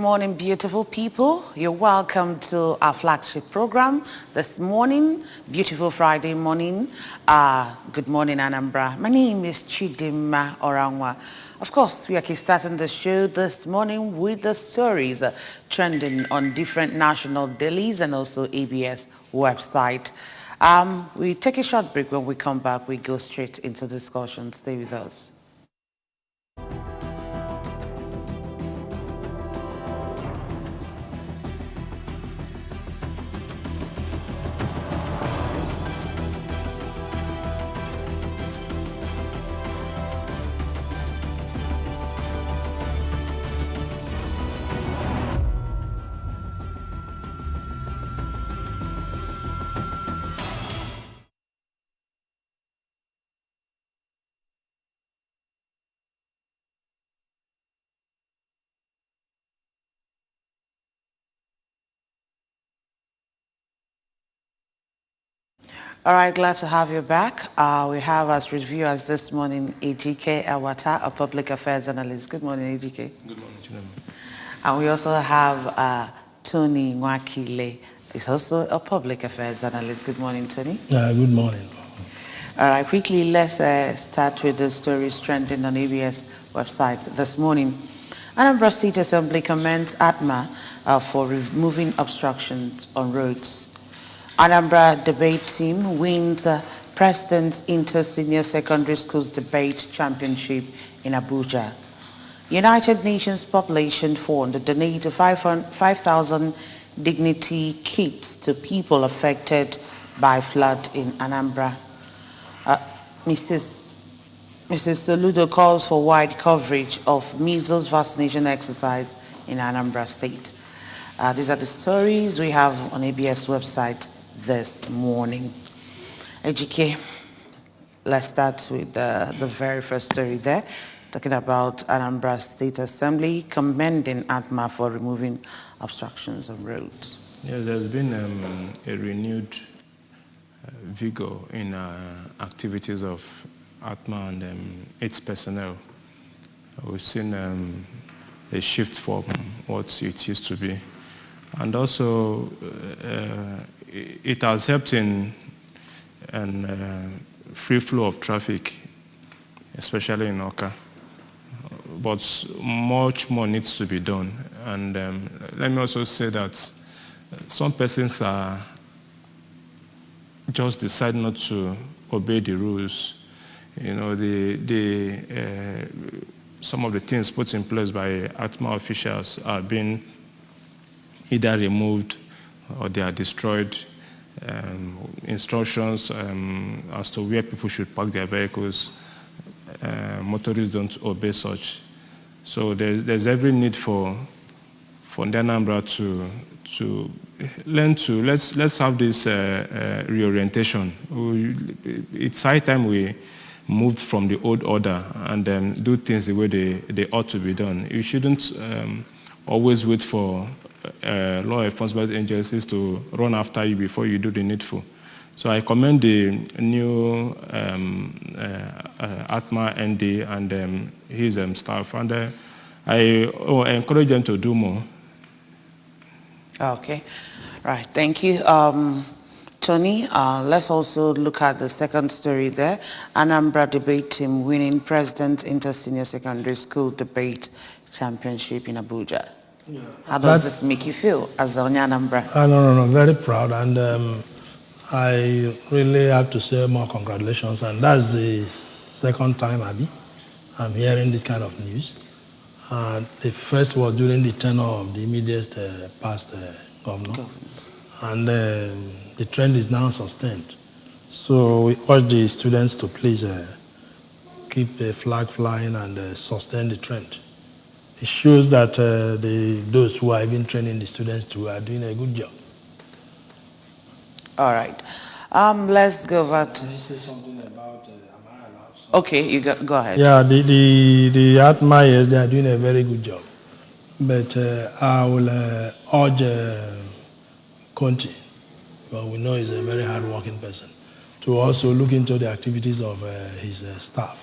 Morning, beautiful people. You're welcome to our flagship program this morning, beautiful Friday morning. Good morning, Anambra. My name is Chidima Orangwa. Of course, we are starting the show this morning with the stories trending on different national dailies and also ABS website. We take a short break. When we come back, we go straight into discussion. Stay with us. All right, glad to have you back. We have as reviewers this morning Ejike Awata, a public affairs analyst. Good morning, Ejike. Good morning, Chinema. And we also have Tony Nwakile. He's also a public affairs analyst. Good morning, Tony. Good morning. All right, quickly, let's start with the stories trending on ABS website this morning. Anambra State Assembly commends ATMA for removing obstructions on roads. Anambra debate team wins President's Inter-Senior Secondary Schools Debate Championship in Abuja. United Nations Population Fund donated 5,000 dignity kits to people affected by flood in Anambra. Mrs. Soludo calls for wide coverage of measles vaccination exercise in Anambra State. These are the stories we have on ABS website this morning. Ejike, let's start with the very first story there, talking about Anambra State Assembly commending ATMA for removing obstructions on roads. Yes, there's been a renewed vigor in activities of ATMA and its personnel. We've seen a shift from what it used to be. And also, it has helped in free flow of traffic, especially in Oka. But much more needs to be done. And let me also say that some persons are just decide not to obey the rules. You know, some of the things put in place by ATMA officials are being either removed or they are destroyed. Instructions as to where people should park their vehicles, motorists don't obey such. So there's every need for Anambra to learn to let's have this reorientation. It's high time we moved from the old order and do things the way they ought to be done. You shouldn't always wait for law enforcement agencies to run after you before you do the needful. So I commend the new ATMA ND and his staff, and I encourage them to do more. Okay, right, thank you. Tony, let's also look at the second story there. Anambra debate team winning President's Inter-Senior Secondary School Debate Championship in Abuja. Yeah. How does this make you feel as Anambra? No, very proud, and I really have to say more congratulations. And that's the second time, I'm hearing this kind of news. The first was during the tenure of the immediate past governor. And the trend is now sustained. So we urge the students to please keep the flag flying and sustain the trend. It shows that those who are even training the students to are doing a good job. All right. Let's go over to... Can I say something about, am I allowed? Okay, you go ahead. Yeah, the ATMA, yes, they are doing a very good job. But I will urge Conti, well, we know he's a very hard-working person, to also look into the activities of his staff.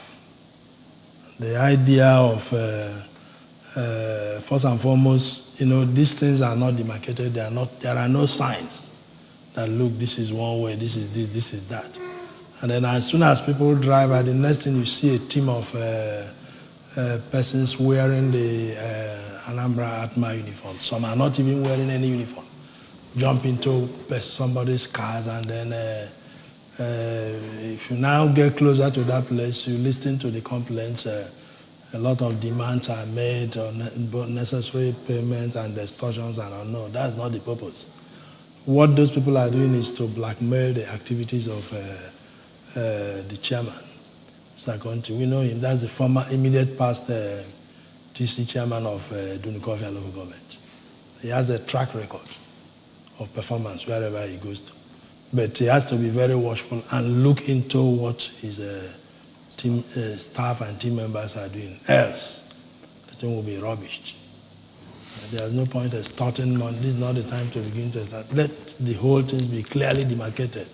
The idea of first and foremost, these things are not demarcated. There are no signs that, look, this is one way, this is this, this is that. And then as soon as people drive by, the next thing you see a team of persons wearing the Anambra Atma uniform. Some are not even wearing any uniform. Jump into somebody's cars, and then if you now get closer to that place, you listen to the complaints. A lot of demands are made on necessary payments and extortions, and no, that's not the purpose. What those people are doing is to blackmail the activities of the chairman, Mr. Conti. We know him. That's the former immediate past TC chairman of Dunukofia local government. He has a track record of performance wherever he goes to. But he has to be very watchful and look into what his team staff and team members are doing. Else, the thing will be rubbished. There's no point in starting money. This is not the time to begin to start. Let the whole thing be clearly demarcated.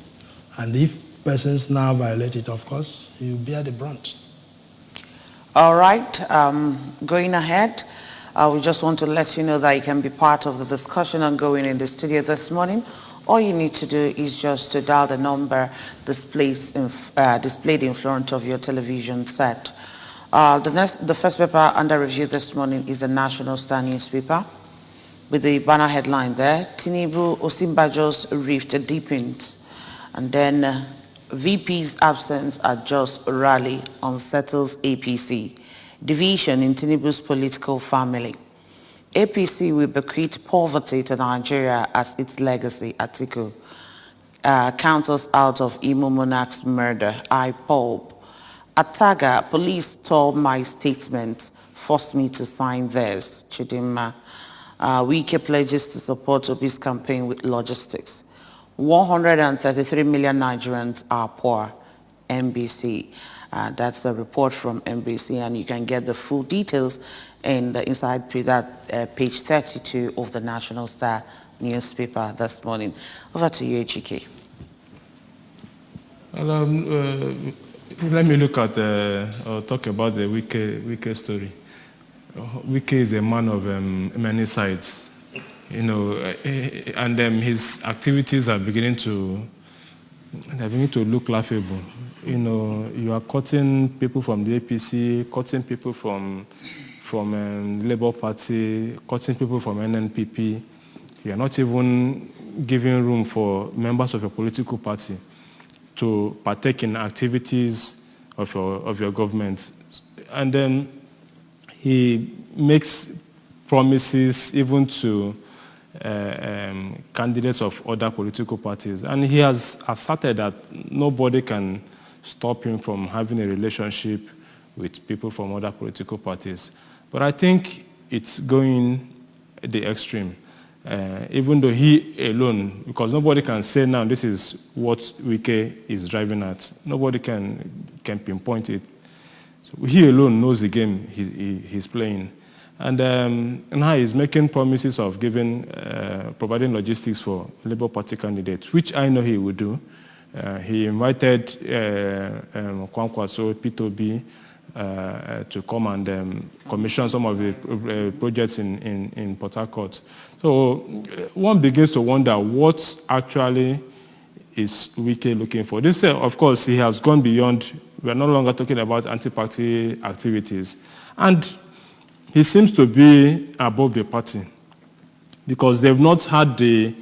And if persons now violate it, of course, you bear the brunt. All right, going ahead, we just want to let you know that you can be part of the discussion ongoing in the studio this morning. All you need to do is just to dial the number displayed in front of your television set. The first paper under review this morning is the National Star newspaper with the banner headline there, Tinubu Osinbajo's rift deepens. And then VP's absence at Jos rally unsettles APC. Division in Tinubu's political family. APC will bequeath poverty to Nigeria as its legacy, Atiku. Counters out of Imo Monarch's murder, IPOB. Ataga, police stole my statement, forced me to sign theirs, Chidinma. Wike pledges to support Obi's campaign with logistics. 133 million Nigerians are poor, NBC. That's a report from NBC, and you can get the full details in the inside page 32 of the National Star newspaper this morning. Over to you, Ejike. Let me look at or talk about the Wike story. Wike is a man of many sides, and his activities are beginning to look laughable. You are cutting people from the APC, cutting people from Labour Party, cutting people from NNPP. You are not even giving room for members of your political party to partake in activities of your government. And then he makes promises even to candidates of other political parties. And he has asserted that nobody can stop him from having a relationship with people from other political parties. But I think it's going the extreme. Even though he alone, because nobody can say now this is what Wike is driving at. Nobody can pinpoint it. So he alone knows the game he's playing. And now he's making promises of providing logistics for Labour Party candidates, which I know he will do. He invited Kwankwaso, P2B, to come and commission some of the projects in Port Harcourt. So one begins to wonder what actually is Wike looking for. This, of course, he has gone beyond. We're no longer talking about anti-party activities. And he seems to be above the party because they've not had the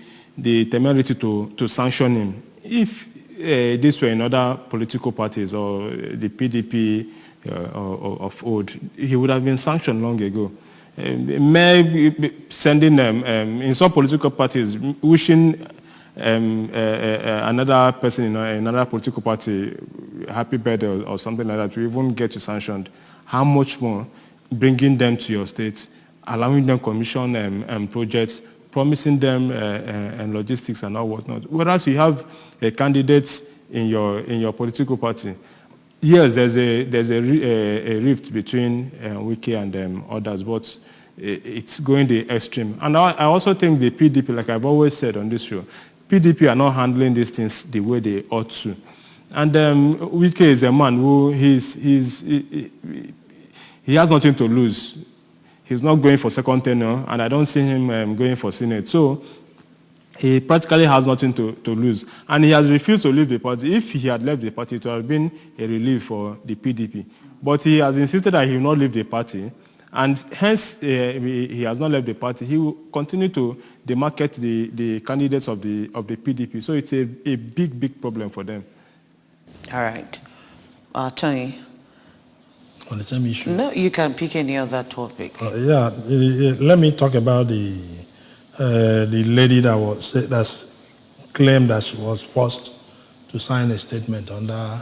temerity to sanction him. If this were in other political parties or the PDP of old, he would have been sanctioned long ago. Maybe sending in some political parties, wishing another person in another political party happy birthday or something like that to even get you sanctioned. How much more bringing them to your state, allowing them commission projects, promising them logistics and all whatnot. Whereas you have a candidate in your political party. Yes, there's a rift between Wike and others, but it's going the extreme. And I also think the PDP, like I've always said on this show, PDP are not handling these things the way they ought to. And Wike is a man who he has nothing to lose. he's not going for second tenure, and I don't see him going for Senate. So he practically has nothing to lose. And he has refused to leave the party. If he had left the party, it would have been a relief for the PDP. But he has insisted that he will not leave the party, and hence he has not left the party. He will continue to demarcate the candidates of the PDP. So it's a big problem for them. All right. Tony? On the same issue? No, you can pick any other topic. Let me talk about the lady that's claimed that she was forced to sign a statement under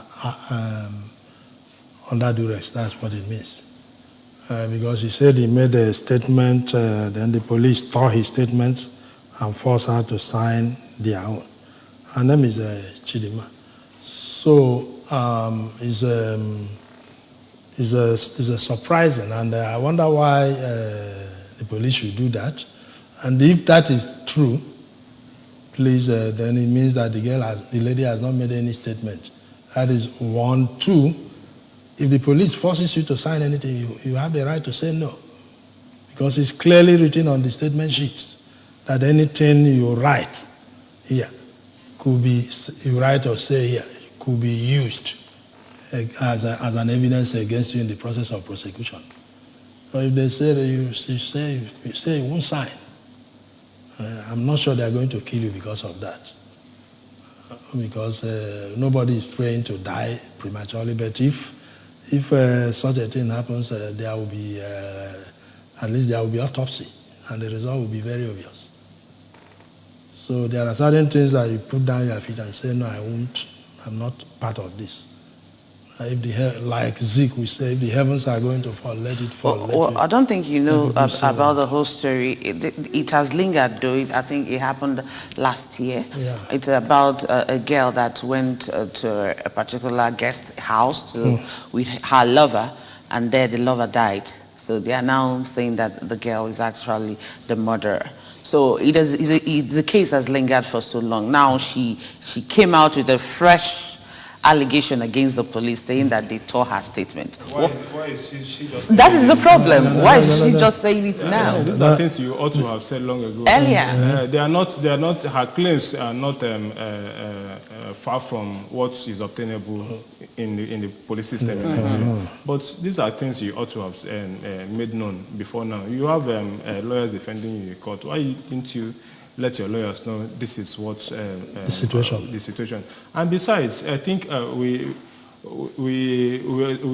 duress. That's what it means. Because he said he made a statement, then the police tore his statements and forced her to sign their own. Her name is Chidima. So it's surprising, and I wonder why the police should do that. And if that is true, please, then it means that the lady has not made any statement. That is one. Two, if the police forces you to sign anything, you have the right to say no. Because it's clearly written on the statement sheets that anything you write here you write or say here, could be used as an evidence against you in the process of prosecution. So if they say that you say you won't sign, I'm not sure they're going to kill you because of that. Because nobody is praying to die prematurely, but if such a thing happens, there will be, at least there will be autopsy, and the result will be very obvious. So there are certain things that you put down your feet and say, no, I won't, I'm not part of this. Like Zeke, we say, if the heavens are going to fall, let it fall. I don't think you know about the whole story. It has lingered, though. I think it happened last year. Yeah. It's about a girl that went to a particular guest house with her lover, and there the lover died. So they are now saying that the girl is actually the murderer. So the case has lingered for so long. Now she came out with a fresh allegation against the police, saying that they tore her statement. Why is she just... That is the problem. Why is she just saying it now? These are things you ought to have said long ago. Earlier. They are not. Her claims are not far from what is obtainable in the police system in Nigeria. But these are things you ought to have made known before now. You have lawyers defending you in court. Why didn't you let your lawyers know this is what the situation? And besides, I think we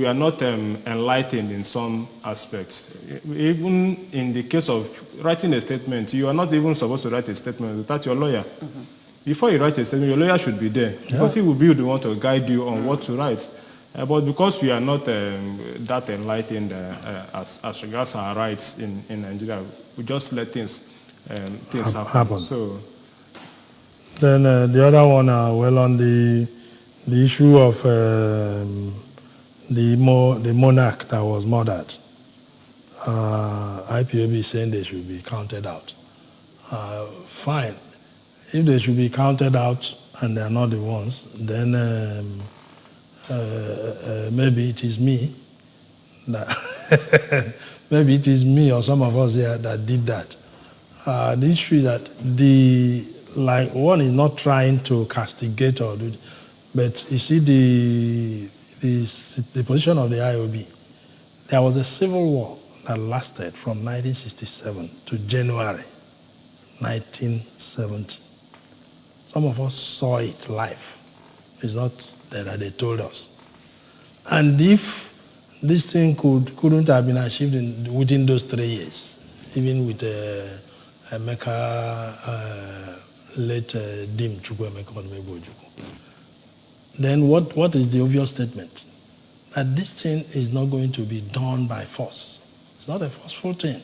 are not enlightened in some aspects. Even in the case of writing a statement, you are not even supposed to write a statement without your lawyer. Mm-hmm. Before you write a statement, your lawyer should be there, because he will be the one to guide you on what to write. But because we are not that enlightened as regards our rights in Nigeria, we just let things happen. So then the other one, on the issue of the monarch that was murdered, IPOB is saying they should be counted out. Fine. If they should be counted out and they are not the ones, then maybe it is me that maybe it is me or some of us here that did that. The issue is that one is not trying to castigate or do, but you see the position of the IOB. There was a civil war that lasted from 1967 to January 1970. Some of us saw it live. It's not that they told us. And if this thing couldn't have been achieved within those 3 years, even with Emeka, late Dim Chukwuemeka Onumegwu-Ojukwu, then what is the obvious statement? That this thing is not going to be done by force. It's not a forceful thing.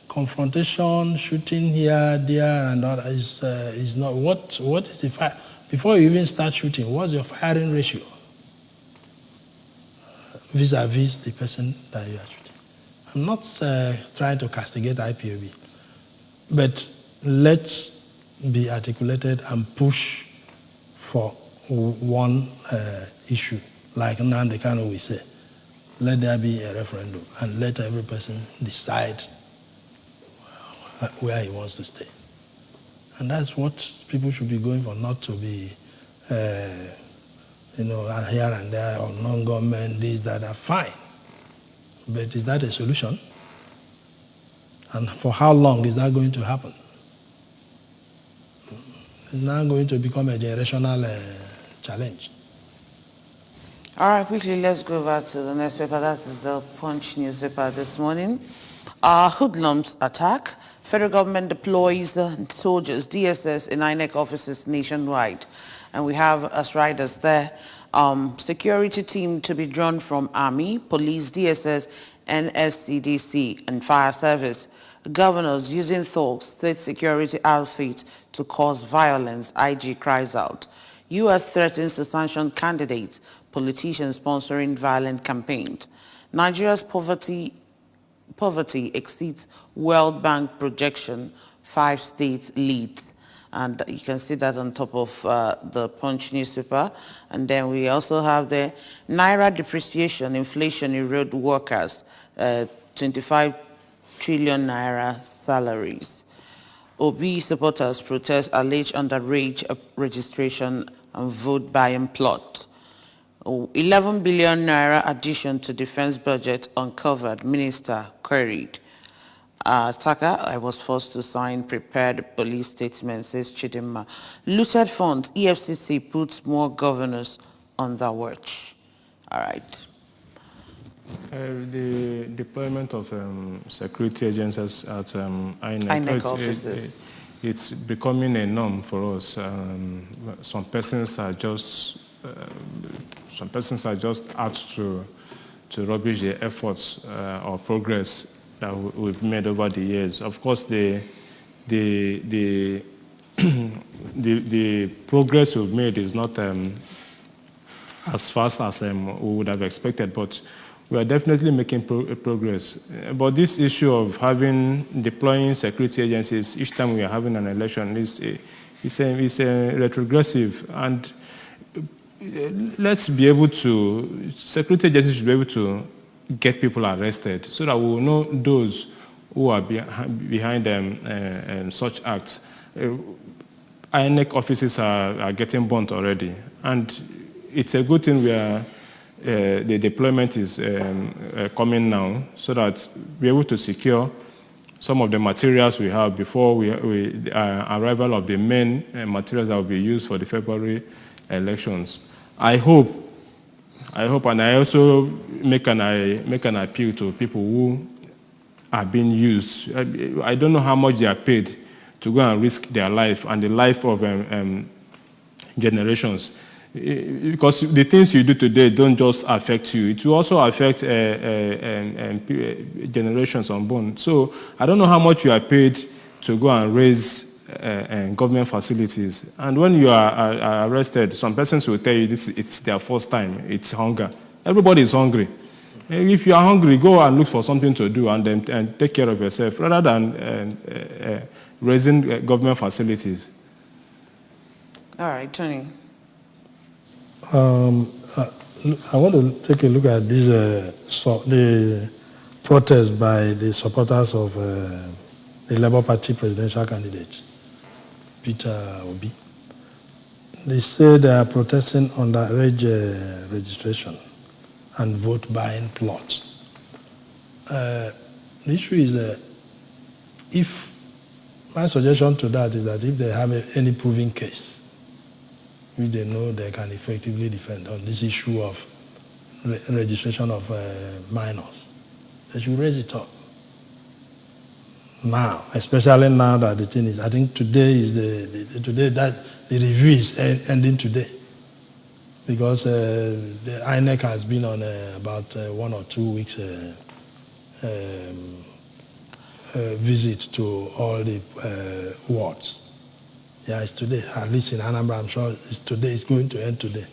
Confrontation, shooting here, there, and all is not. What is the fire? Before you even start shooting, what's your firing ratio vis-a-vis the person that you are shooting? I'm not trying to castigate IPOB, but let's be articulated and push for one issue, like Nnamdi Kanu we say. let there be a referendum and let every person decide where he wants to stay. And that's what people should be going for, not to be, here and there, or non-government, this, that, are fine. But is that a solution? And for how long is that going to happen? It's now going to become a generational challenge. All right, quickly, let's go over to the next paper. That is the Punch newspaper this morning. Hoodlums attack. Federal government deploys soldiers, DSS, in INEC offices nationwide. And we have as riders there, security team to be drawn from Army, Police, DSS, NSCDC, and Fire Service. Governors using thugs, state security outfit to cause violence, IG cries out. U.S. threatens to sanction candidates, politicians sponsoring violent campaigns. Nigeria's poverty exceeds World Bank projection, 5 states lead. And you can see that on top of the Punch newspaper. And then we also have the Naira depreciation, inflation erode workers, 25 trillion Naira salaries. Obi supporters protest alleged underage registration and vote buying plot. 11 billion Naira addition to defense budget uncovered, minister queried. Taka, I was forced to sign prepared police statement, says Chidinma. Looted funds, EFCC puts more governors on the watch. All right. The deployment of security agencies at INEC offices. It's becoming a norm for us. Some persons are just out to rubbish the efforts or progress that we've made over the years. Of course, the progress we've made is not as fast as we would have expected, but we are definitely making progress. But this issue of deploying security agencies each time we are having an election is retrogressive, and let's be able to, security agencies should be able to get people arrested so that we will know those who are behind such acts. INEC offices are getting burnt already, and it's a good thing the deployment is coming now so that we're able to secure some of the materials we have before arrival of the main materials that will be used for the February elections. I hope, and I also make an appeal to people who are being used. I don't know how much they are paid to go and risk their life and the life of generations. Because the things you do today don't just affect you. It will also affect generations unborn. So I don't know how much you are paid to go and raise government facilities. And when you are arrested, some persons will tell you it's their first time. It's hunger. Everybody is hungry. If you are hungry, go and look for something to do and take care of yourself rather than raising government facilities. All right, Tony. I want to take a look at this the protest by the supporters of the Labour Party presidential candidate, Peter Obi. They say they are protesting underage registration and vote buying plots. The issue is my suggestion to that is that if they have any proven case, if they know they can effectively defend on this issue of registration of minors, they should raise it up. Now, especially now that the thing is, I think today is today that the review is ending today, because the INEC has been on about 1 or 2 weeks visit to all the wards. Yeah, it's today, at least in Anambra, I'm sure it's today, it's going to end today.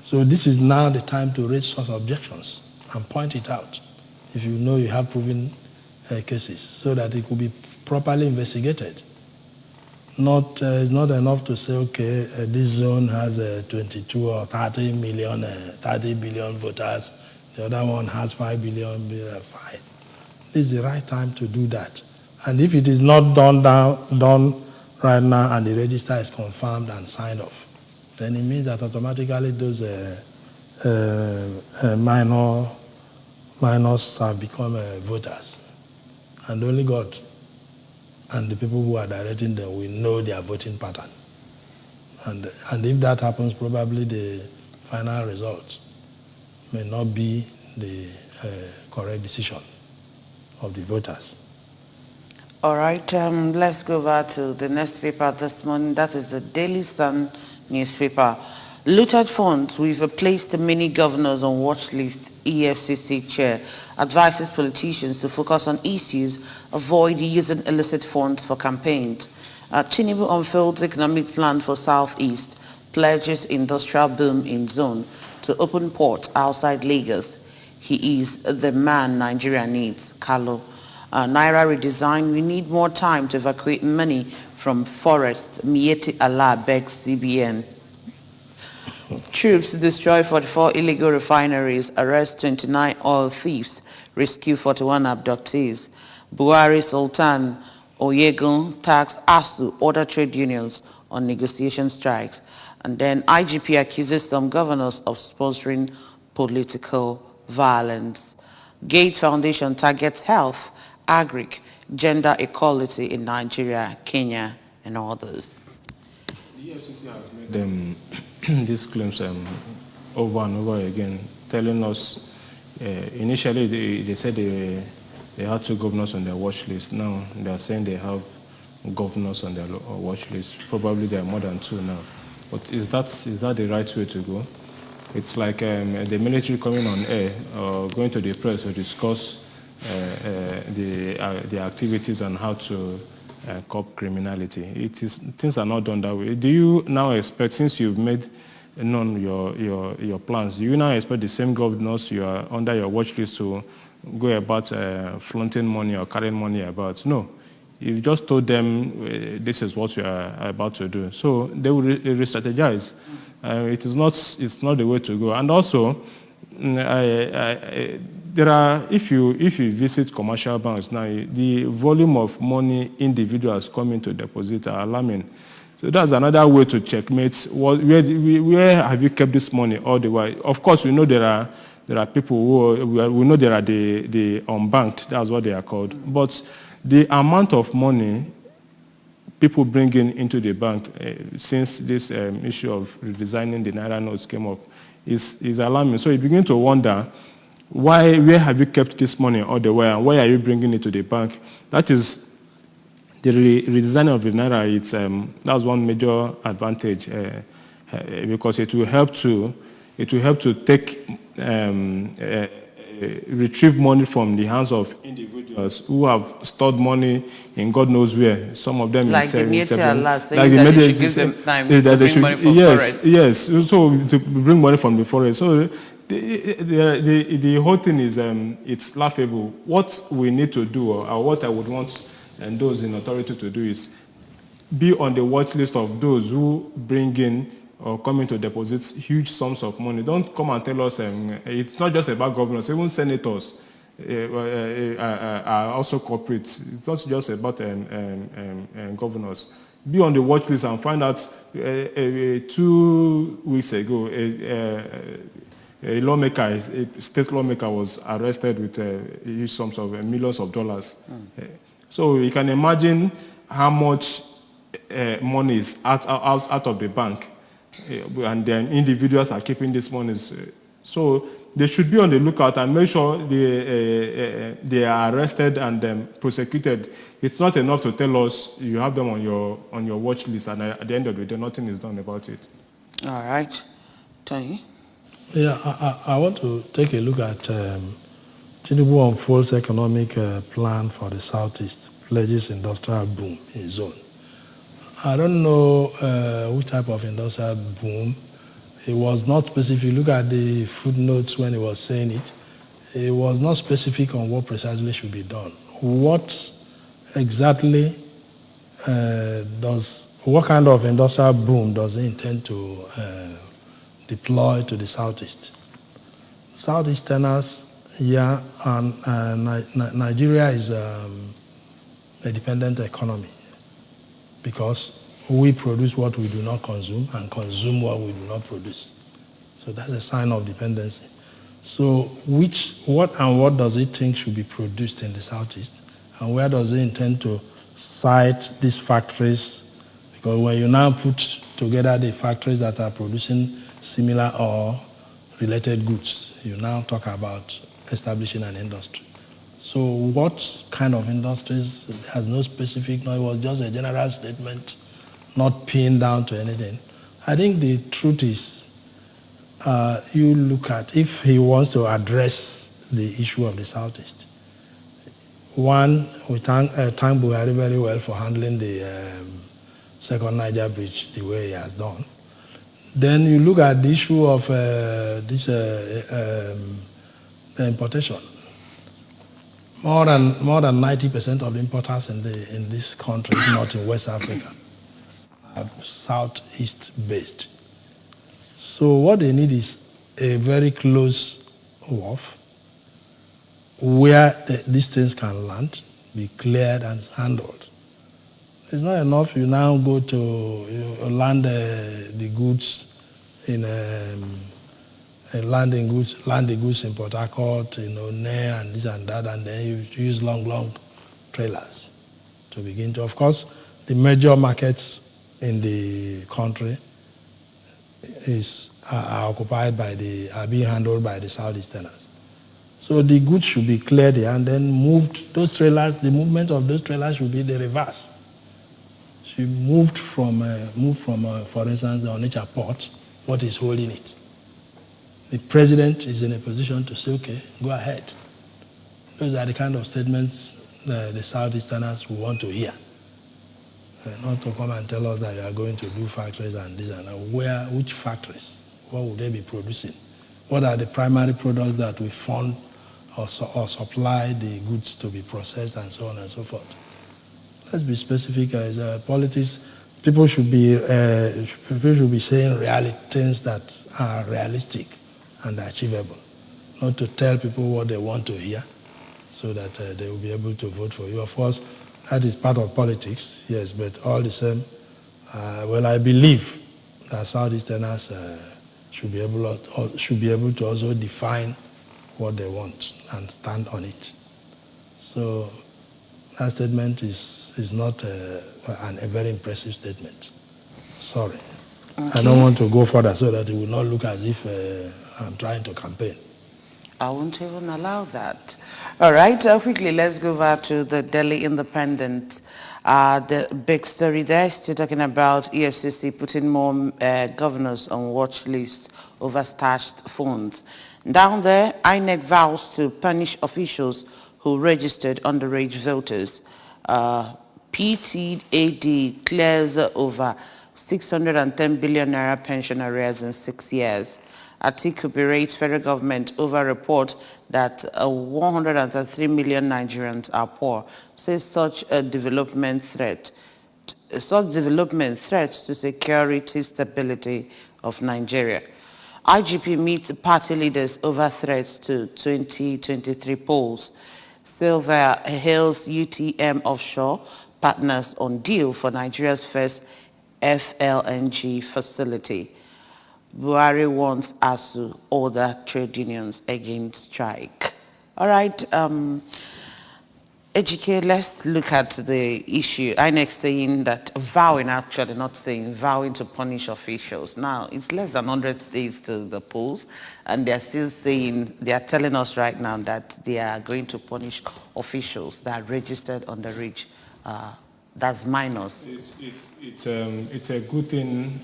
So this is now the time to raise such objections and point it out if you know you have proven cases, so that it could be properly investigated. It's not enough to say, okay, this zone has 22 or 30 billion voters, The other one has 5 billion, fine. This is the right time to do that. And if it is not done right now and the register is confirmed and signed off, then it means that automatically those minors have become voters. And only God and the people who are directing them will know their voting pattern. And if that happens, probably the final result may not be the correct decision of the voters. All right, let's go over to the next paper this morning. That is the Daily Sun newspaper. Looted funds, we've replaced the many governors on watch list. EFCC chair advises politicians to focus on issues, avoid using illicit funds for campaigns. Tinubu unveils economic plan for Southeast, pledges industrial boom in zone to open ports outside Lagos. He is the man Nigeria needs, Carlo. Naira redesign, we need more time to evacuate money from forest. Mieti Allah begs CBN. Troops destroy 44 illegal refineries, arrest 29 oil thieves, rescue 41 abductees. Buhari Sultan Oyegun tax ASU, order trade unions on negotiation strikes. And then IGP accuses some governors of sponsoring political violence. Gates Foundation targets health, agric, gender equality in Nigeria, Kenya, and others. The EFCC has made these claims over and over again, telling us initially they said they had 2 governors on their watch list. Now they are saying they have governors on their watch list. Probably there are more than 2 now. But is that the right way to go? It's like the military coming on air or going to the press to discuss the activities and how to curb criminality. Things are not done that way. Do you now expect, since you've made known your plans, do you now expect the same governors you are under your watch list to go about flaunting money or carrying money about? No. You've just told them this is what you are about to do. So they will re-strategize. It's not the way to go. And also, there are, if you visit commercial banks now, the volume of money individuals coming to deposit are alarming. So that's another way to checkmate. Where have you kept this money all the while? Of course, we know there are people we know there are the unbanked. That's what they are called. But the amount of money people bring into the bank since this issue of redesigning the Naira notes came up is alarming. So you begin to wonder, where have you kept this money all the way, and why are you bringing it to the bank? That is the redesign of the Naira. That's one major advantage because it will help to take retrieve money from the hands of individuals who have stored money in God knows where. Some of them like in the Mieti saying like that they should give them time to bring money from forest. Yes, so to bring money from the forest. So the whole thing is it's laughable. What we need to do, or what I would want and those in authority to do, is be on the watch list of those who bring in or coming to deposit huge sums of money. Don't come and tell us it's not just about governors. Even senators are also corporate. It's not just about governors. Be on the watch list and find out 2 weeks ago, a state lawmaker was arrested with huge sums of millions of dollars. So you can imagine how much money is out of the bank. And then individuals are keeping these monies. So they should be on the lookout and make sure they are arrested and prosecuted. It's not enough to tell us you have them on your watch list, and at the end of the day, nothing is done about it. All right. Tony? Yeah, I want to take a look at Tinubu unfolds economic plan for the Southeast, pledges industrial boom in zone. I don't know which type of industrial boom. It was not specific. Look at the footnotes when he was saying it. It was not specific on what precisely should be done. What exactly what kind of industrial boom does he intend to deploy to the Southeast? Southeasterners, yeah, and Nigeria is a dependent economy because we produce what we do not consume and consume what we do not produce. So that's a sign of dependency. So what does it think should be produced in the Southeast? And where does it intend to site these factories? Because when you now put together the factories that are producing similar or related goods, you now talk about establishing an industry. So what kind of industries? Has no specific, no, it was just a general statement, not pinned down to anything. I think the truth is, you look at, if he wants to address the issue of the Southeast, one, we thank Buhari very well for handling the second Niger bridge the way he has done. Then you look at the issue of importation. More than 90% of importers in this country, not in West Africa, are Southeast based. So what they need is a very close wharf where these things can land, be cleared and handled. It's not enough you now go to land the goods in land the goods in Port Harcourt, One and this and that, and then you use long trailers to begin to. Of course, the major markets in the country are occupied by are being handled by the Southeasterners. So the goods should be cleared here and then moved. Those trailers, the movement of those trailers should be the reverse. Should moved from, for instance, the Onitsha port, what is holding it. The president is in a position to say, okay, go ahead. Those are the kind of statements the Southeasterners will want to hear. Not to come and tell us that you are going to do factories and this and that. Which factories? What would they be producing? What are the primary products that we fund or supply the goods to be processed and so on and so forth? Let's be specific. As politics, people should be saying things that are realistic and achievable, not to tell people what they want to hear so that they will be able to vote for you. Of course, that is part of politics, yes, but all the same, I believe that Southeasterners should be able to also define what they want and stand on it. So that statement is not a very impressive statement. Sorry. Okay. I don't want to go further so that it will not look as if I'm trying to campaign. I won't even allow that. All right, quickly, let's go back to the Delhi Independent. The big story there, still talking about EFCC putting more governors on watch lists over stashed funds. Down there, INEC vows to punish officials who registered underage voters. PTAD clears over 610 billion naira pension arrears in 6 years. Atiku berates federal government over report that 103 million Nigerians are poor. Says such development threats to security stability of Nigeria. IGP meets party leaders over threats to 2023 polls. Silva hails UTM Offshore partners on deal for Nigeria's first FLNG facility. Buhari wants ASU order trade unions against strike. All right, Ejike, let's look at the issue. INEC saying that vowing to punish officials. Now, it's less than 100 days to the polls, and they're still saying, they are telling us right now that they are going to punish officials that are registered underage. That's minors. It's a good thing.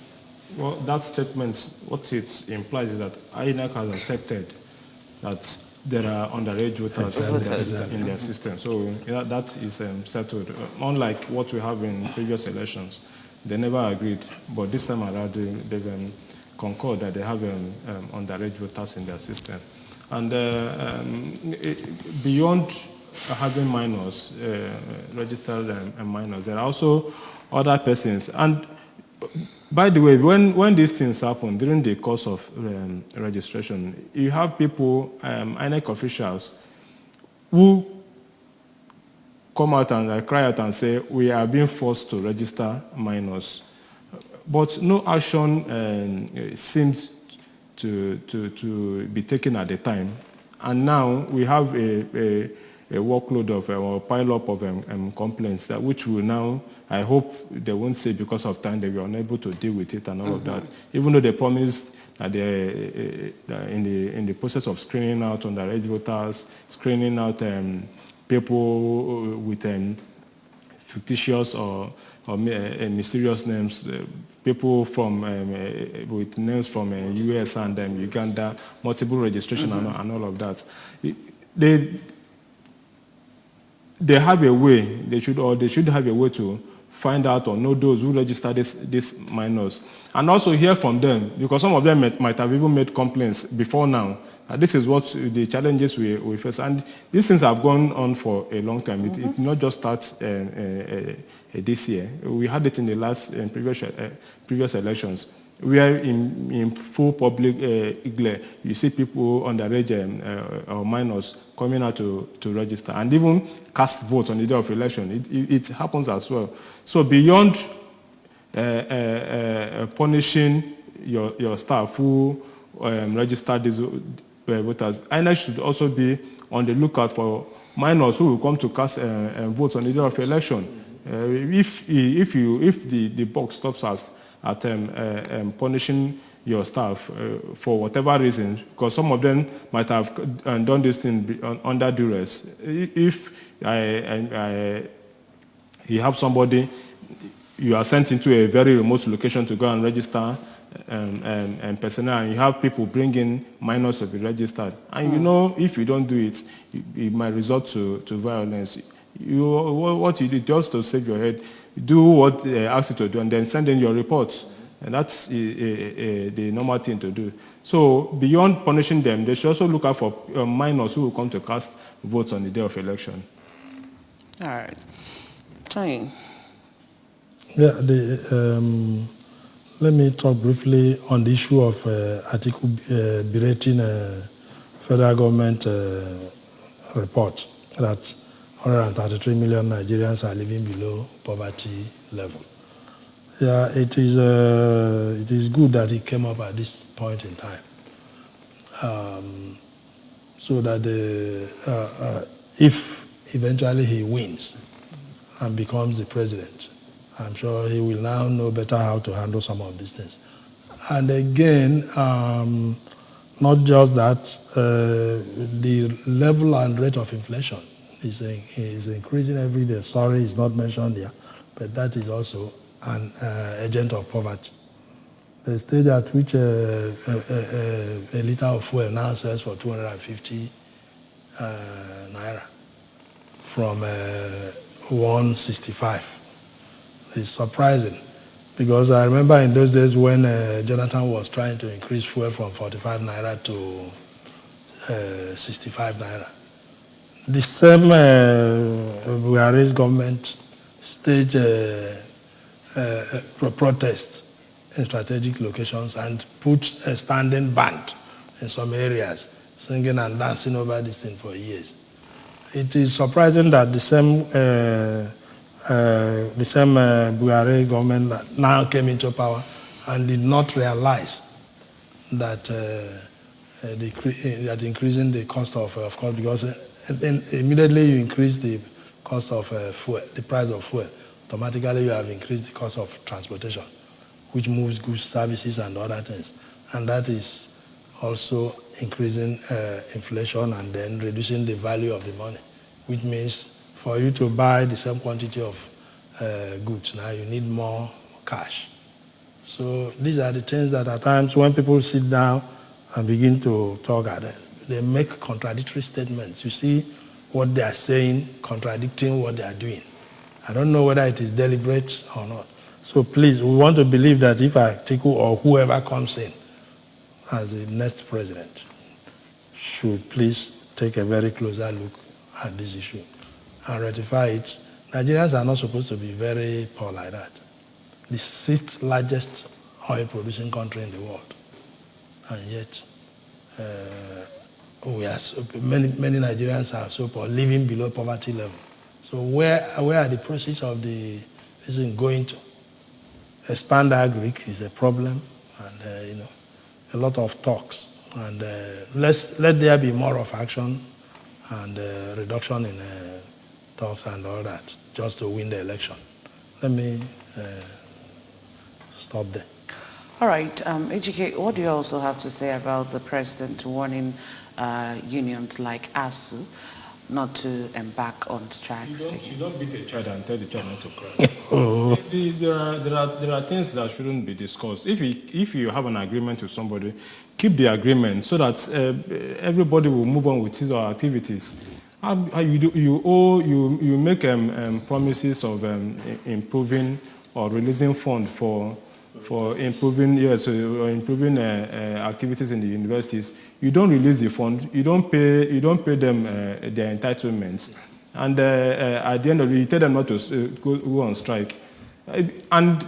Well, that statement, what it implies is that INEC has accepted that there are underage voters in their system. So that is settled. Unlike what we have in previous elections, they never agreed. But this time around, they've concurred that they have underage voters in their system. And beyond having minors, registered minors, there are also other persons. And By the way, when these things happen during the course of registration, you have people, INEC officials, who come out and cry out and say, we are being forced to register minors. But no action seemed to be taken at the time. And now we have a workload of or pile-up of complaints, which will now, I hope they won't say because of time they were unable to deal with it and all of that. Even though they promised that they, in the process of screening out underage voters, screening out people with fictitious or mysterious names, people from with names from US and Uganda, multiple registration and all of that. They have a way, they should have a way to find out or know those who register these minors. And also hear from them, because some of them might have even made complaints before now. This is what the challenges we face. And these things have gone on for a long time. It did not just start this year. We had it in the last previous elections, where in full public glare, you see people underage or minors coming out to register and even cast votes on the day of election. It happens as well. So beyond punishing your staff who register these voters, INEC should also be on the lookout for minors who will come to cast votes on the day of election. If the box stops us at punishing your staff for whatever reason, because some of them might have done this thing under duress. If you have somebody, you are sent into a very remote location to go and register personnel, and you have people bringing minors to be registered, and you know if you don't do it, it might result to violence. What you do just to save your head, do what they ask you to do, and then send in your reports. And that's the normal thing to do. So beyond punishing them, they should also look out for minors who will come to cast votes on the day of election. All right. Tony. Yeah, let me talk briefly on the issue of article berating federal government report that 133 million Nigerians are living below poverty level. Yeah, it is good that it came up at this point in time, so that if eventually he wins and becomes the president, I'm sure he will now know better how to handle some of these things. And again, not just that, the level and rate of inflation is increasing every day. Sorry, it's not mentioned here, but that is also an agent of poverty. The stage at which a liter of fuel now sells for 250 naira from 165 is surprising, because I remember in those days when Jonathan was trying to increase fuel from 45 naira to 65 naira. The same Buhari's government staged protest in strategic locations and put a standing band in some areas, singing and dancing over this thing for years. It is surprising that the same Buhari government now came into power and did not realize that increasing the cost of course, because immediately you increase the cost of fuel, the price of fuel, automatically you have increased the cost of transportation, which moves goods, services, and other things. And that is also increasing inflation and then reducing the value of the money, which means for you to buy the same quantity of goods, now you need more cash. So these are the things that at times when people sit down and begin to talk at it, they make contradictory statements. You see what they are saying contradicting what they are doing. I don't know whether it is deliberate or not. So please, we want to believe that if Atiku or whoever comes in as the next president should please take a very closer look at this issue and rectify it. Nigerians are not supposed to be very poor like that. the 6th largest oil-producing country in the world. And yet, many Nigerians are so poor, living below poverty level. So where are the proceeds of the person going to? Expand agric is a problem, and a lot of talks. And let there be more of action and reduction in talks and all that, just to win the election. Let me stop there. All right, Ejike, what do you also have to say about the president warning unions like ASU not to embark on strikes? You don't beat a child and tell the child not to cry. There are things that shouldn't be discussed. If you have an agreement with somebody, keep the agreement so that everybody will move on with his or her activities. You make promises of improving or releasing funds for improving activities in the universities. You don't release the fund. You don't pay them their entitlements, and at the end of it, you tell them not to go on strike. And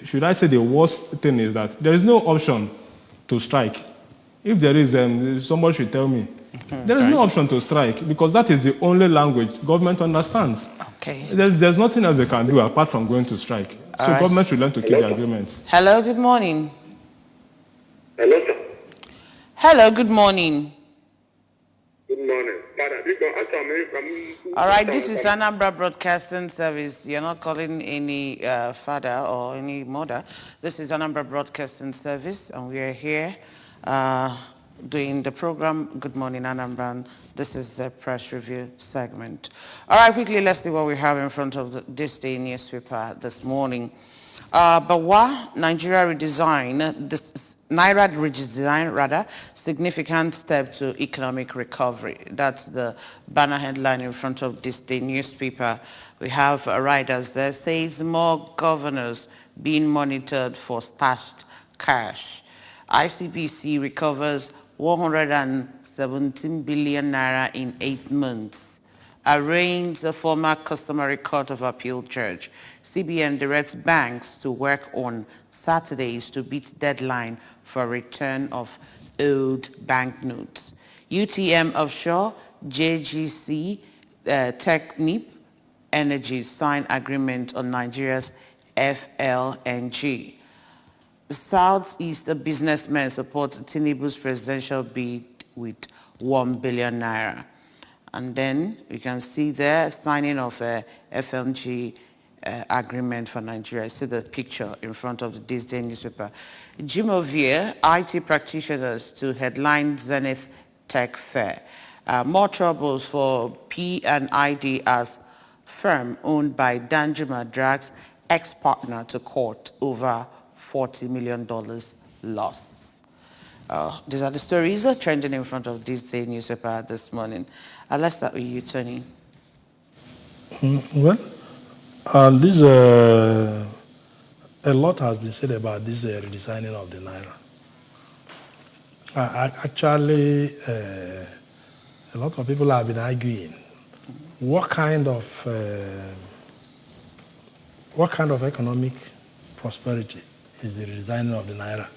should I say the worst thing is that there is no option to strike. If there is, somebody should tell me. There is no option to strike because that is the only language government understands. Okay. There's nothing else they can do apart from going to strike. So government should learn to keep the agreements. Hello, good morning. Hello, sir. Hello, good morning. Good morning. All right, this is Anambra Broadcasting Service. You're not calling any father or any mother. This is Anambra Broadcasting Service, and we are here doing the program Good Morning Anambra. This is the press review segment. All right, quickly, let's see what we have in front of this day newspaper this morning. Bawa, Nigeria redesign, Naira redesign rather, significant step to economic recovery. That's the banner headline in front of this day newspaper. We have riders there, says more governors being monitored for stashed cash. ICBC recovers 117 billion naira in 8 months. Arraigns a former customary court of appeal judge. CBN directs banks to work on Saturdays to beat deadline for return of old banknotes. UTM Offshore, JGC, Technip Energies sign agreement on Nigeria's FLNG. Southeast businessmen support Tinubu's presidential bid with 1 billion naira. And then you can see there signing of a FLNG agreement for Nigeria. See the picture in front of this day newspaper. Jimovia, IT practitioners to headline Zenith Tech Fair. More troubles for P&ID as firm owned by Danjuma drags ex-partner to court over $40 million loss. These are the stories trending in front of this day newspaper this morning. Let's start with you, Tony. Well, a lot has been said about this redesigning of the Naira. Actually, a lot of people have been arguing what kind of economic prosperity is the redesigning of the Naira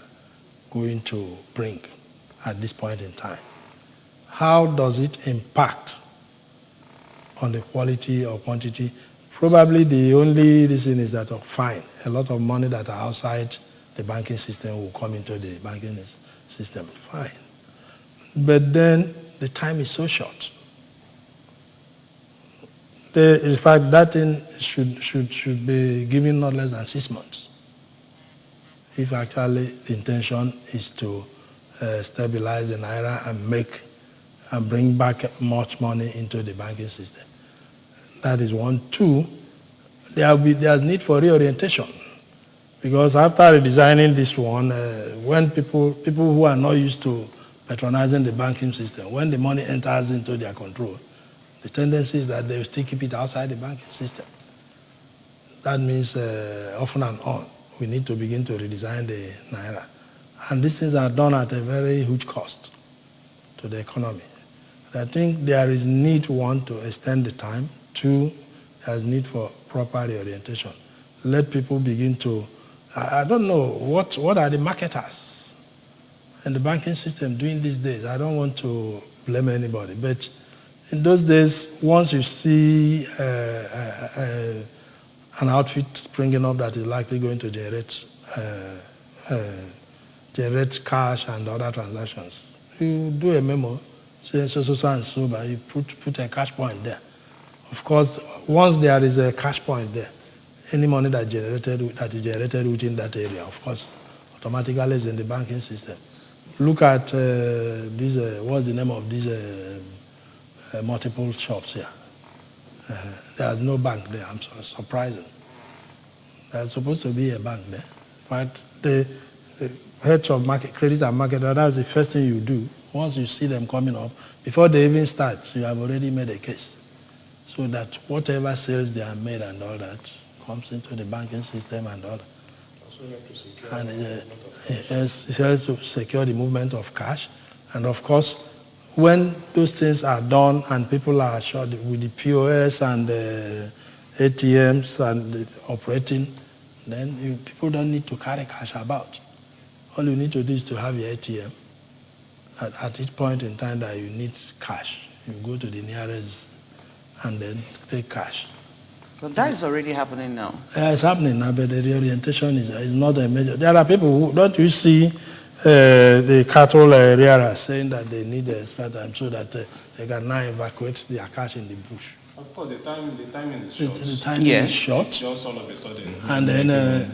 going to bring at this point in time? How does it impact on the quality or quantity? Probably the only reason is that, fine, a lot of money that are outside the banking system will come into the banking system, fine. But then the time is so short. In fact, that thing should be given not less than 6 months, if actually the intention is to stabilize the Naira and bring back much money into the banking system. That is one. Two, there's need for reorientation, because after redesigning this one, when people who are not used to patronizing the banking system, when the money enters into their control, the tendency is that they will still keep it outside the banking system. That means often and on, we need to begin to redesign the Naira. And these things are done at a very huge cost to the economy. I think there is need, one, to extend the time. Two, there's need for proper reorientation. let people begin to, I don't know, what are the marketers and the banking system doing these days? I don't want to blame anybody, but in those days, once you see an outfit springing up that is likely going to generate cash and other transactions, you do a memo, say so and so, but you put a cash point there. Of course, once there is a cash point there, any money that is generated within that area, of course, automatically is in the banking system. Look at what's the name of these multiple shops here? There's no bank there. I'm so surprised. There's supposed to be a bank there. But the heads of credit and market, that's the first thing you do. Once you see them coming up, before they even start, you have already made a case. So that whatever sales they are made and all that comes into the banking system and all that. And it helps to secure the movement of cash. And of course, when those things are done and people are assured with the POS and the ATMs and operating, then people don't need to carry cash about. All you need to do is to have your ATM. At each point in time that you need cash, you go to the nearest and then take cash. But that is already happening now. It's happening now, but the reorientation is not a major. There are people who, don't you see the cattle area saying that they need a extra time so that they can now evacuate their cash in the bush. Of course, the timing is short. The timing is short. Just all of a sudden. And then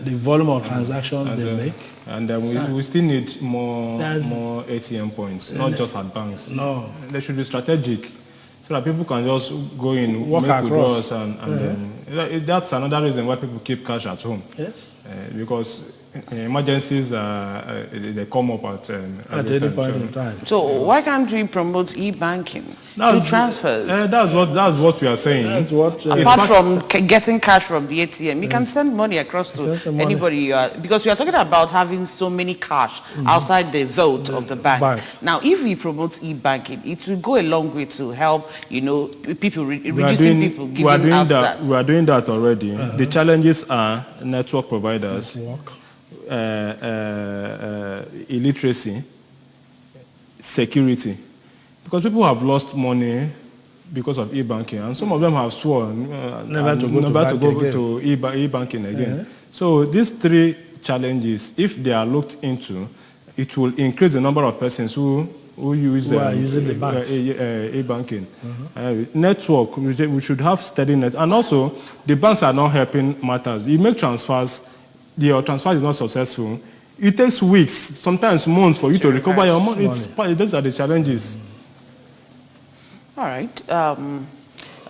the volume of transactions they make. And we still need more ATM points, not just at banks. No. They should be strategic, so that people can just go in, walk make across, and that's another reason why people keep cash at home. Yes. Because emergencies they come up at any point in time. So why can't we promote e-banking through transfers? That's what we are saying. That's what. Apart from getting cash from the ATM, you can send money across to anybody you are, because we are talking about having so many cash outside the vault of the bank. Now, if we promote e-banking, it will go a long way to help, people, reducing people giving out that. We are doing that already. The challenges are network providers, illiteracy, security. Because people have lost money because of e-banking, and some of them have sworn never to go to e-banking again. So these three challenges, if they are looked into, it will increase the number of persons who use using the banks. e-banking. Network, we should have steady net. And also, the banks are not helping matters. You make transfers, your transfer is not successful. It takes weeks, sometimes months for you to recover your money. Those are the challenges. All right.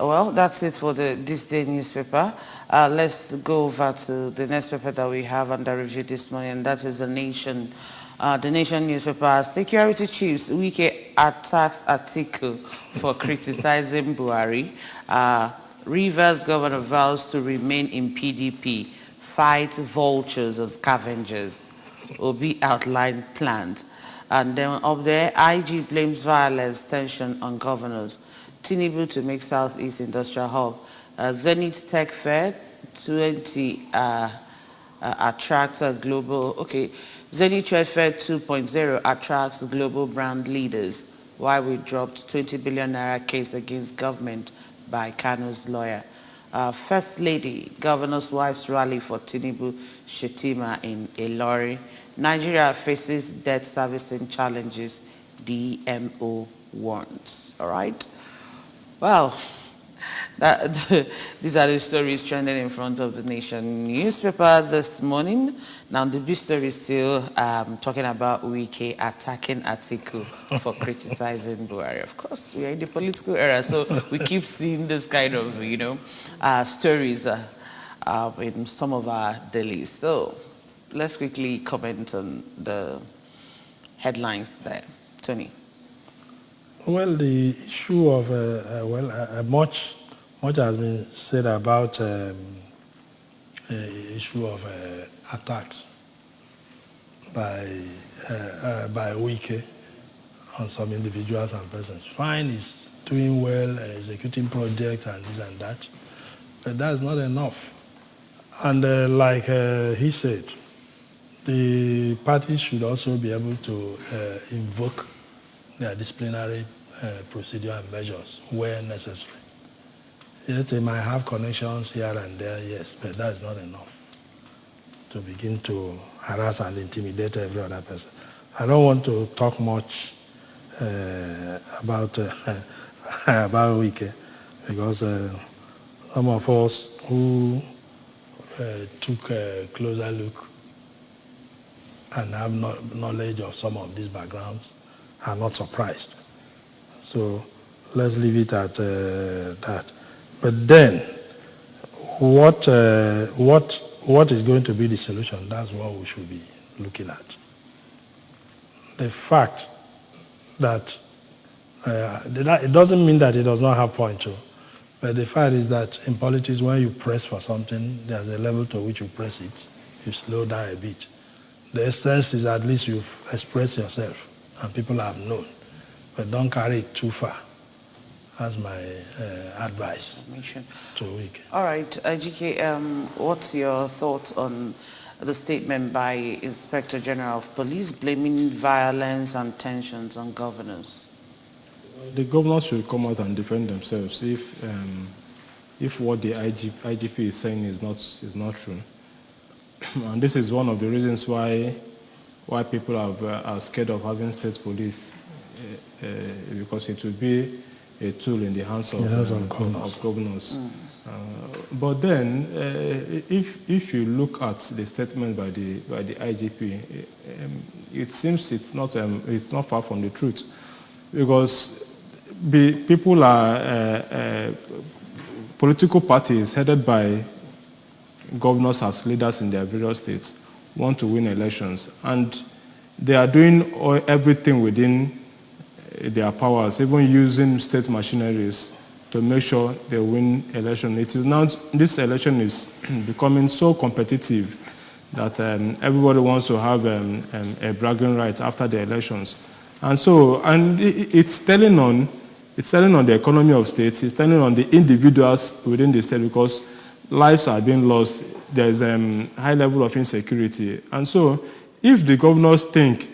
Well, that's it for this day newspaper. Let's go over to the next paper that we have under review this morning, and that is The Nation. The Nation newspaper, security chiefs, Wike attacks Atiku for criticizing Buhari. Rivers governor vows to remain in PDP, fight vultures and scavengers. Obi outlined plans. And then up there, IG blames violence, tension on governors. Tinubu to make Southeast Industrial Hub. Zenith Tech Fair 20 attracts a global, Zenith Trade Fair 2.0 attracts global brand leaders. Why we dropped 20 billion naira case against government by Kanu's lawyer. First Lady, Governor's Wife's rally for Tinubu Shetima in Ilori. Nigeria faces debt servicing challenges, DMO warns. All right? Well, these are the stories trending in front of the Nation newspaper this morning. Now, the big story is still talking about Wike attacking Atiku for criticizing Buhari. Of course, we are in the political era, so we keep seeing this kind of, stories in some of our dailies. So let's quickly comment on the headlines there. Tony. Well, the issue of, much has been said about the issue of attacks by Wike on some individuals and persons. Fine, he's doing well, executing projects and this and that, but that's not enough. And like he said, the parties should also be able to invoke their disciplinary procedure and measures where necessary. Yes, they might have connections here and there, yes, but that's not enough to begin to harass and intimidate every other person. I don't want to talk much about about Wike, because some of us who took a closer look and have knowledge of some of these backgrounds are not surprised. So let's leave it at that. But then, what is going to be the solution? That's what we should be looking at. The fact that it doesn't mean that it does not have point too, but the fact is that in politics, when you press for something, there's a level to which you press it. You slow down a bit. The essence is at least you've expressed yourself and people have known, but don't carry it too far. That's my advice to Wike. All right, GK, what's your thoughts on the statement by Inspector General of Police blaming violence and tensions on governors? The governors should come out and defend themselves if what the IGP is saying is not true. And this is one of the reasons why people are scared of having state police, because it will be a tool in the hands of governors. But then, if you look at the statement by the IGP, it seems it's not far from the truth, because people are political parties headed by governors as leaders in their various states want to win elections, and they are doing everything within their powers, even using state machineries to make sure they win election. It is now, this election is becoming so competitive that everybody wants to have a bragging right after the elections. And so, and it's telling on the economy of states, it's telling on the individuals within the state, because lives are being lost, there's a high level of insecurity. And so, if the governors think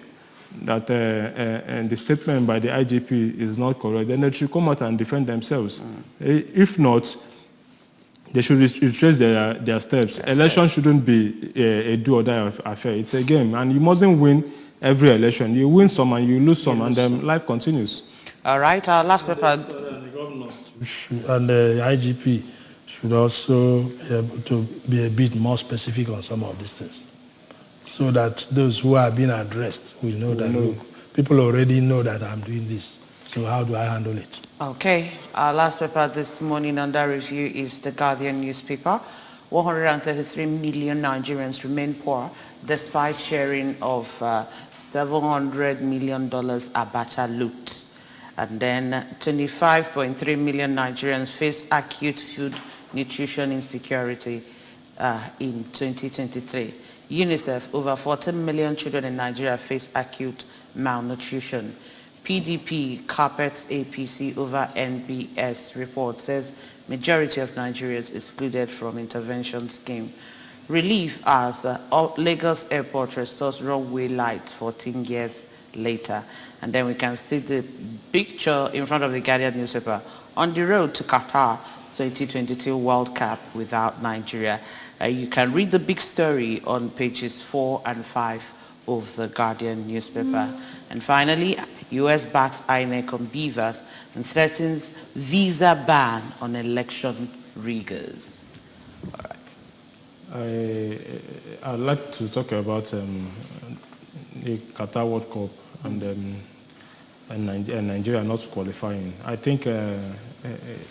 that the statement by the IGP is not correct, then they should come out and defend themselves. If not, they should retrace their steps. Election shouldn't be a do-or-die affair. It's a game, and you mustn't win every election. You win some and you lose some, and then life continues. All right, our last paper. And the governors and the IGP should also be able to be a bit more specific on some of these things, so that those who are being addressed will know that, look, people already know that I'm doing this, so how do I handle it? Okay, our last paper this morning under review is the Guardian newspaper. 133 million Nigerians remain poor despite sharing of $700 million Abacha loot. And then 25.3 million Nigerians face acute food nutrition insecurity in 2023. UNICEF, over 14 million children in Nigeria face acute malnutrition. PDP carpets APC over NBS report, says majority of Nigerians excluded from intervention scheme. Relief as Lagos airport restores runway light 14 years later. And then we can see the picture in front of the Guardian newspaper on the road to Qatar 2022 World Cup without Nigeria. You can read the big story on pages 4 and 5 of the Guardian newspaper. And finally, US backs INEC on beavers and threatens visa ban on election riggers. All right. I'd like to talk about the Qatar World Cup and Nigeria not qualifying. I think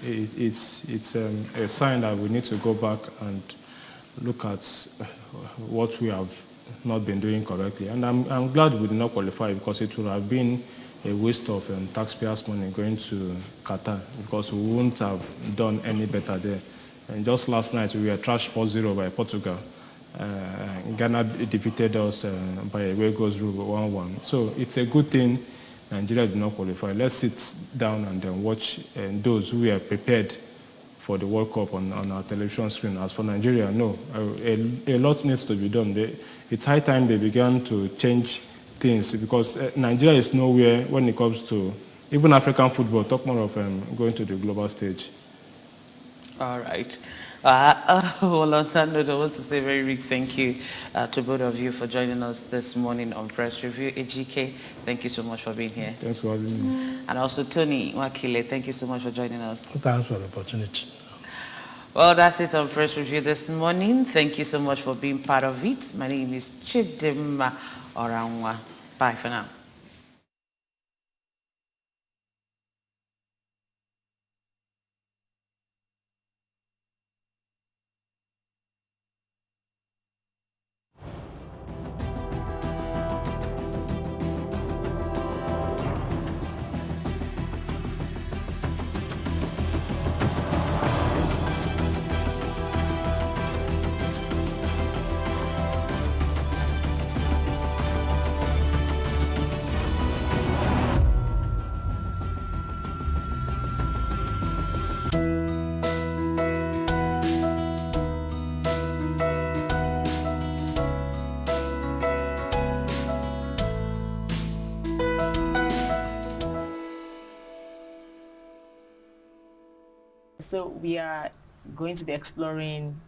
it's a sign that we need to go back and look at what we have not been doing correctly. And I'm glad we did not qualify, because it would have been a waste of taxpayers' money going to Qatar, because we wouldn't have done any better there. And just last night, we were trashed 4-0 by Portugal. Ghana defeated us by a way goes rule 1-1. So it's a good thing Nigeria did not qualify. Let's sit down and watch those who are prepared for the World Cup on our television screen. As for Nigeria, no. A lot needs to be done. It's high time they began to change things because Nigeria is nowhere when it comes to even African football, talk more of going to the global stage. All right. Well, on that note, I want to say a very big thank you to both of you for joining us this morning on Press Review. AGK, thank you so much for being here. Thanks for having me. And also Tony Wakile, thank you so much for joining us. Thanks for the opportunity. Well, that's it on Press Review this morning. Thank you so much for being part of it. My name is Chidimma Oranwa. Bye for now. So we are going to be exploring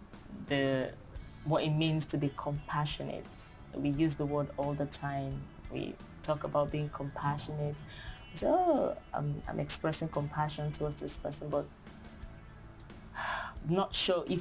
what it means to be compassionate. We use the word all the time. We talk about being compassionate. We say, oh, I'm expressing compassion towards this person, but I'm not sure if